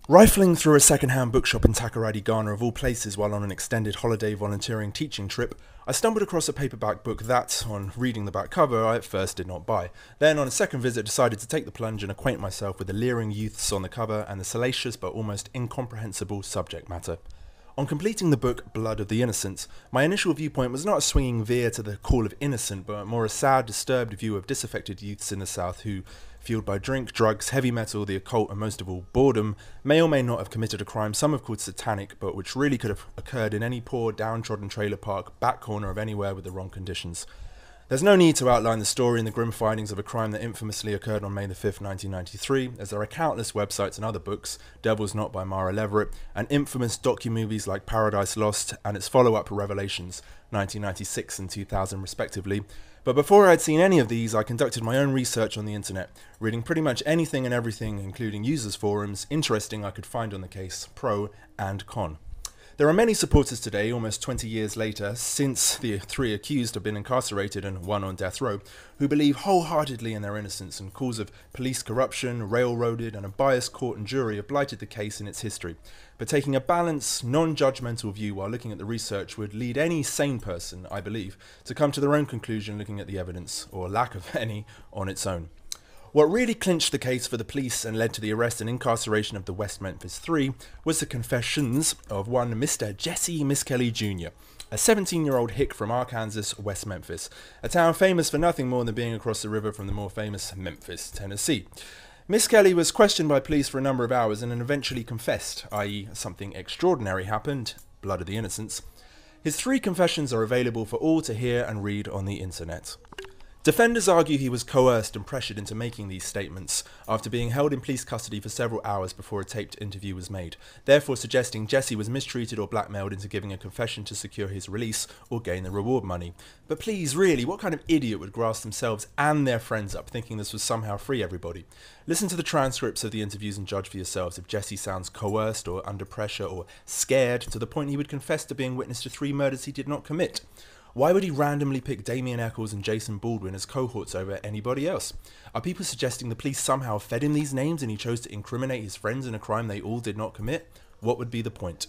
Rifling through a second-hand bookshop in Takoradi, Ghana of all places while on an extended holiday volunteering teaching trip, I stumbled across a paperback book that, on reading the back cover, I at first did not buy. Then, on a second visit, decided to take the plunge and acquaint myself with the leering youths on the cover and the salacious but almost incomprehensible subject matter. On completing the book Blood of the Innocent, my initial viewpoint was not a swinging veer to the call of innocent, but more a sad, disturbed view of disaffected youths in the South who, fueled by drink, drugs, heavy metal, the occult, and most of all, boredom, may or may not have committed a crime some have called satanic, but which really could have occurred in any poor, downtrodden trailer park, back corner of anywhere with the wrong conditions. There's no need to outline the story and the grim findings of a crime that infamously occurred on May the 5th, 1993, as there are countless websites and other books, Devil's Knot by Mara Leverett, and infamous docu-movies like Paradise Lost and its follow-up Revelations, 1996 and 2000 respectively. But before I had seen any of these, I conducted my own research on the internet, reading pretty much anything and everything, including users' forums, interesting I could find on the case, pro and con. There are many supporters today, almost 20 years later, since the three accused have been incarcerated and one on death row, who believe wholeheartedly in their innocence, and calls of police corruption, railroaded, and a biased court and jury have blighted the case in its history. But taking a balanced, non-judgmental view while looking at the research would lead any sane person, I believe, to come to their own conclusion looking at the evidence, or lack of any, on its own. What really clinched the case for the police and led to the arrest and incarceration of the West Memphis Three was the confessions of one Mr. Jesse Miskelly Jr., a 17-year-old hick from Arkansas, West Memphis, a town famous for nothing more than being across the river from the more famous Memphis, Tennessee. Miskelly was questioned by police for a number of hours and then eventually confessed, i.e. something extraordinary happened, blood of the innocents. His three confessions are available for all to hear and read on the internet. Defenders argue he was coerced and pressured into making these statements after being held in police custody for several hours before a taped interview was made, therefore suggesting Jesse was mistreated or blackmailed into giving a confession to secure his release or gain the reward money. But please, really, what kind of idiot would grass themselves and their friends up thinking this would somehow free everybody? Listen to the transcripts of the interviews and judge for yourselves if Jesse sounds coerced or under pressure or scared to the point he would confess to being witness to 3 murders he did not commit. Why would he randomly pick Damien Eccles and Jason Baldwin as cohorts over anybody else? Are people suggesting the police somehow fed him these names and he chose to incriminate his friends in a crime they all did not commit? What would be the point?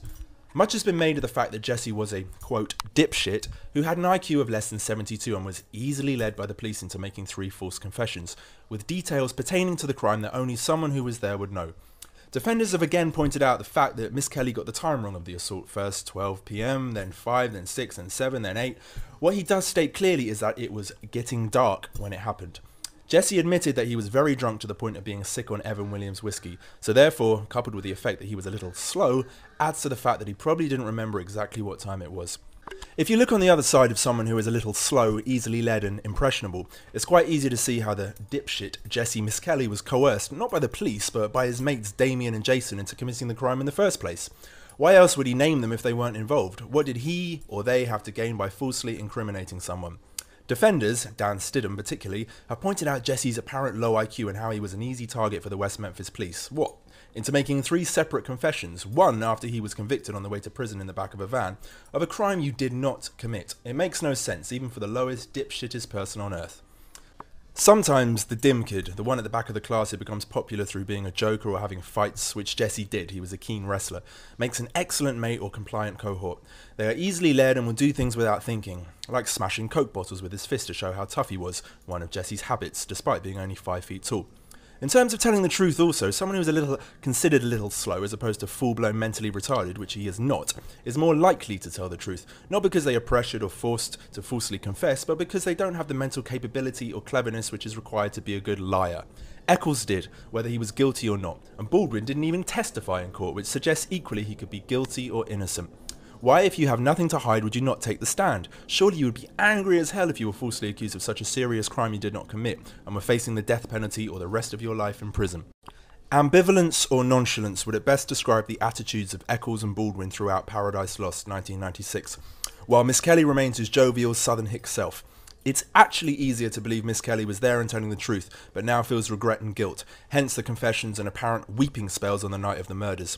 Much has been made of the fact that Jesse was a, quote, dipshit who had an IQ of less than 72 and was easily led by the police into making 3 false confessions, with details pertaining to the crime that only someone who was there would know. Defenders have again pointed out the fact that Miskelly got the time wrong of the assault, first 12 PM, then 5, then 6, then 7, then 8. What he does state clearly is that it was getting dark when it happened. Jesse admitted that he was very drunk to the point of being sick on Evan Williams whiskey, so therefore, coupled with the effect that he was a little slow, adds to the fact that he probably didn't remember exactly what time it was. If you look on the other side of someone who is a little slow, easily led and impressionable, it's quite easy to see how the dipshit Jesse Miskelly was coerced, not by the police, but by his mates Damien and Jason into committing the crime in the first place. Why else would he name them if they weren't involved? What did he or they have to gain by falsely incriminating someone? Defenders, Dan Stidham particularly, have pointed out Jesse's apparent low IQ and how he was an easy target for the West Memphis police. What? Into making 3 separate confessions, one after he was convicted on the way to prison in the back of a van, of a crime you did not commit. It makes no sense, even for the lowest, dipshittest person on earth. Sometimes the dim kid, the one at the back of the class who becomes popular through being a joker or having fights, which Jesse did, he was a keen wrestler, makes an excellent mate or compliant cohort. They are easily led and will do things without thinking, like smashing Coke bottles with his fist to show how tough he was, one of Jesse's habits, despite being only 5 feet tall. In terms of telling the truth also, someone who is considered a little slow as opposed to full-blown mentally retarded, which he is not, is more likely to tell the truth, not because they are pressured or forced to falsely confess, but because they don't have the mental capability or cleverness which is required to be a good liar. Eccles did, whether he was guilty or not, and Baldwin didn't even testify in court, which suggests equally he could be guilty or innocent. Why, if you have nothing to hide, would you not take the stand? Surely you would be angry as hell if you were falsely accused of such a serious crime you did not commit, and were facing the death penalty or the rest of your life in prison. Ambivalence or nonchalance would at best describe the attitudes of Eccles and Baldwin throughout Paradise Lost, 1996, while Miskelly remains his jovial southern hick self. It's actually easier to believe Miskelly was there and telling the truth, but now feels regret and guilt, hence the confessions and apparent weeping spells on the night of the murders.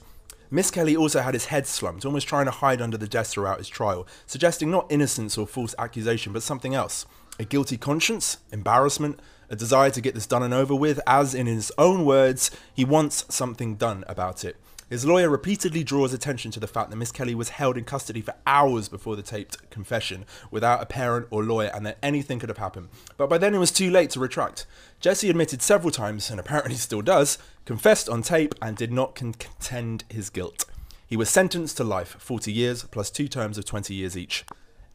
Miskelly also had his head slumped, almost trying to hide under the desk throughout his trial, suggesting not innocence or false accusation, but something else. A guilty conscience? Embarrassment? A desire to get this done and over with, as in his own words, he wants something done about it. His lawyer repeatedly draws attention to the fact that Miss Kelly was held in custody for hours before the taped confession without a parent or lawyer, and that anything could have happened. But by then it was too late to retract. Jesse admitted several times, and apparently still does, confessed on tape and did not contend his guilt. He was sentenced to life, 40 years, plus 2 terms of 20 years each.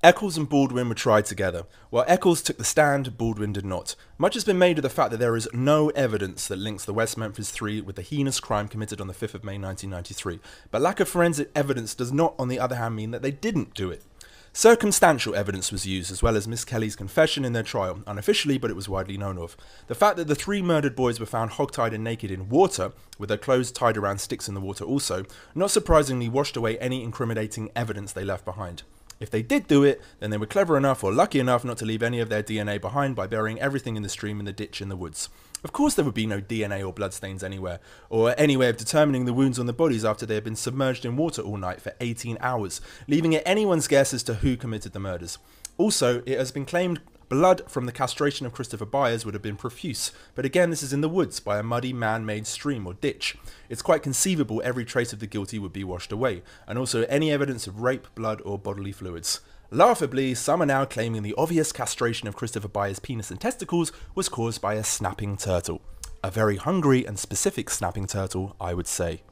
Eccles and Baldwin were tried together. While Eccles took the stand, Baldwin did not. Much has been made of the fact that there is no evidence that links the West Memphis Three with the heinous crime committed on the 5th of May 1993, but lack of forensic evidence does not, on the other hand, mean that they didn't do it. Circumstantial evidence was used, as well as Miss Kelly's confession in their trial, unofficially, but it was widely known of. The fact that the 3 murdered boys were found hogtied and naked in water, with their clothes tied around sticks in the water also, not surprisingly washed away any incriminating evidence they left behind. If they did do it, then they were clever enough or lucky enough not to leave any of their DNA behind by burying everything in the stream, in the ditch, in the woods. Of course there would be no DNA or bloodstains anywhere, or any way of determining the wounds on the bodies after they had been submerged in water all night for 18 hours, leaving it anyone's guess as to who committed the murders. Also, it has been claimed blood from the castration of Christopher Byers would have been profuse, but again this is in the woods by a muddy man-made stream or ditch. It's quite conceivable every trace of the guilty would be washed away, and also any evidence of rape, blood or bodily fluids. Laughably, some are now claiming the obvious castration of Christopher Byers' penis and testicles was caused by a snapping turtle. A very hungry and specific snapping turtle, I would say.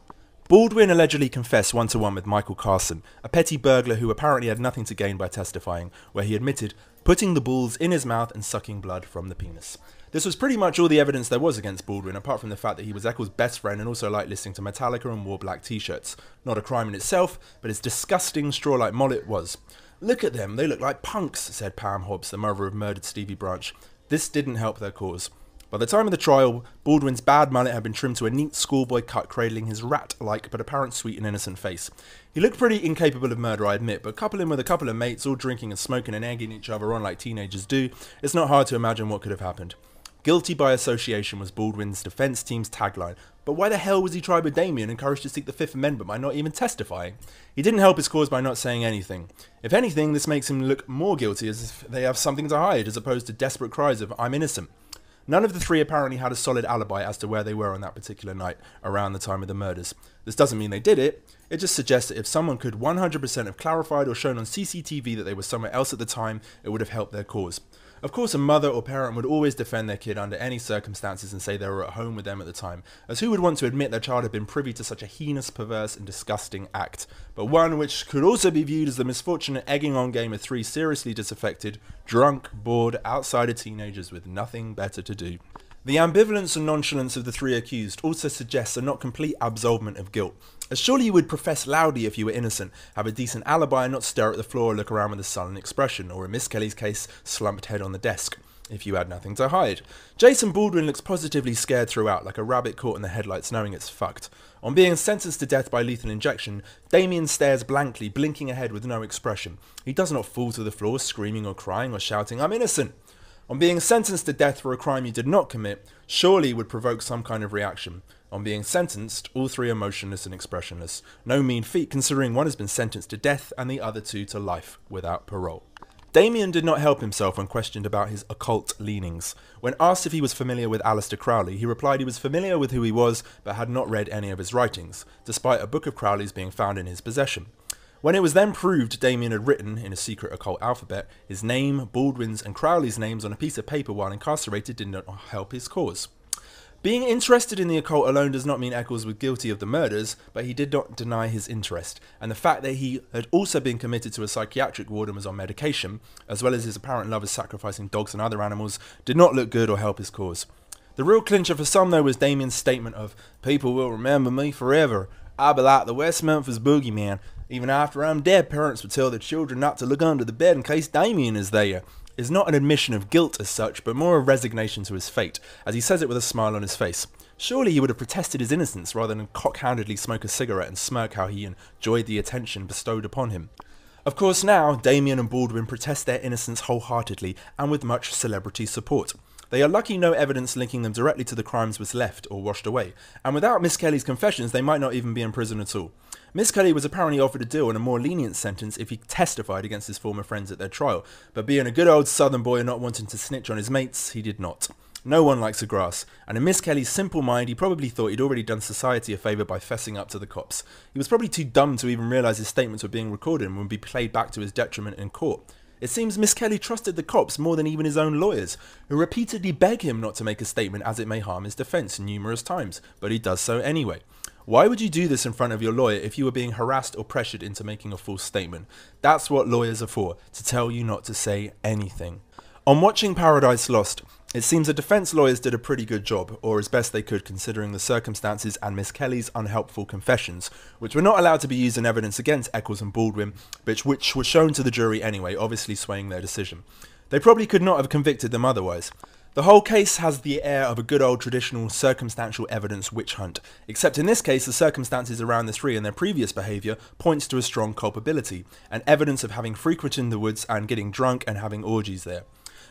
Baldwin allegedly confessed one-to-one with Michael Carson, a petty burglar who apparently had nothing to gain by testifying, where he admitted putting the balls in his mouth and sucking blood from the penis. This was pretty much all the evidence there was against Baldwin, apart from the fact that he was Eccles' best friend and also liked listening to Metallica and wore black t-shirts. Not a crime in itself, but his disgusting straw-like mullet was. "Look at them, they look like punks," said Pam Hobbs, the mother of murdered Stevie Branch. This didn't help their cause. By the time of the trial, Baldwin's bad mullet had been trimmed to a neat schoolboy cut, cradling his rat-like but apparent sweet and innocent face. He looked pretty incapable of murder, I admit, but couple him with a couple of mates all drinking and smoking and egging each other on like teenagers do, it's not hard to imagine what could have happened. Guilty by association was Baldwin's defense team's tagline, but why the hell was he tried with Damien, encouraged to seek the Fifth Amendment by not even testifying? He didn't help his cause by not saying anything. If anything, this makes him look more guilty, as if they have something to hide, as opposed to desperate cries of "I'm innocent." None of the 3 apparently had a solid alibi as to where they were on that particular night, around the time of the murders. This doesn't mean they did it, it just suggests that if someone could 100% have clarified or shown on CCTV that they were somewhere else at the time, it would have helped their cause. Of course, a mother or parent would always defend their kid under any circumstances and say they were at home with them at the time, as who would want to admit their child had been privy to such a heinous, perverse and disgusting act, but one which could also be viewed as the misfortunate egging on game of 3 seriously disaffected, drunk, bored, outsider teenagers with nothing better to do. The ambivalence and nonchalance of the 3 accused also suggests a not complete absolvement of guilt, as surely you would profess loudly if you were innocent, have a decent alibi and not stare at the floor or look around with a sullen expression, or in Miss Kelly's case, slumped head on the desk, if you had nothing to hide. Jason Baldwin looks positively scared throughout, like a rabbit caught in the headlights knowing it's fucked. On being sentenced to death by lethal injection, Damien stares blankly, blinking ahead with no expression. He does not fall to the floor screaming or crying or shouting, "I'm innocent!" On being sentenced to death for a crime you did not commit, surely would provoke some kind of reaction. On being sentenced, all 3 are motionless and expressionless. No mean feat considering one has been sentenced to death and the other 2 to life without parole. Damien did not help himself when questioned about his occult leanings. When asked if he was familiar with Aleister Crowley, he replied he was familiar with who he was but had not read any of his writings, despite a book of Crowley's being found in his possession. When it was then proved Damien had written, in a secret occult alphabet, his name, Baldwin's and Crowley's names on a piece of paper while incarcerated did not help his cause. Being interested in the occult alone does not mean Eccles was guilty of the murders, but he did not deny his interest, and the fact that he had also been committed to a psychiatric ward and was on medication, as well as his apparent love of sacrificing dogs and other animals, did not look good or help his cause. The real clincher for some though was Damien's statement of, "People will remember me forever. I'll be like the West Memphis boogeyman. Even after I'm dead, parents would tell their children not to look under the bed in case Damien is there." Is not an admission of guilt as such, but more a resignation to his fate, as he says it with a smile on his face. Surely he would have protested his innocence rather than cock-handedly smoke a cigarette and smirk how he enjoyed the attention bestowed upon him. Of course now, Damien and Baldwin protest their innocence wholeheartedly and with much celebrity support. They are lucky no evidence linking them directly to the crimes was left or washed away, and without Miss Kelly's confessions they might not even be in prison at all. Miss Kelly was apparently offered a deal and a more lenient sentence if he testified against his former friends at their trial, but being a good old southern boy and not wanting to snitch on his mates, he did not. No one likes a grass, and in Miss Kelly's simple mind, he probably thought he'd already done society a favour by fessing up to the cops. He was probably too dumb to even realise his statements were being recorded and would be played back to his detriment in court. It seems Miss Kelly trusted the cops more than even his own lawyers, who repeatedly beg him not to make a statement as it may harm his defence numerous times, but he does so anyway. Why would you do this in front of your lawyer if you were being harassed or pressured into making a false statement? That's what lawyers are for, to tell you not to say anything. On watching Paradise Lost, it seems the defence lawyers did a pretty good job, or as best they could considering the circumstances and Miss Kelly's unhelpful confessions, which were not allowed to be used in evidence against Eccles and Baldwin, which were shown to the jury anyway, obviously swaying their decision. They probably could not have convicted them otherwise. The whole case has the air of a good old traditional circumstantial evidence witch hunt, except in this case the circumstances around the three and their previous behaviour points to a strong culpability, and evidence of having frequented the woods and getting drunk and having orgies there.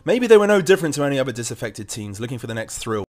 Maybe they were no different to any other disaffected teens looking for the next thrill.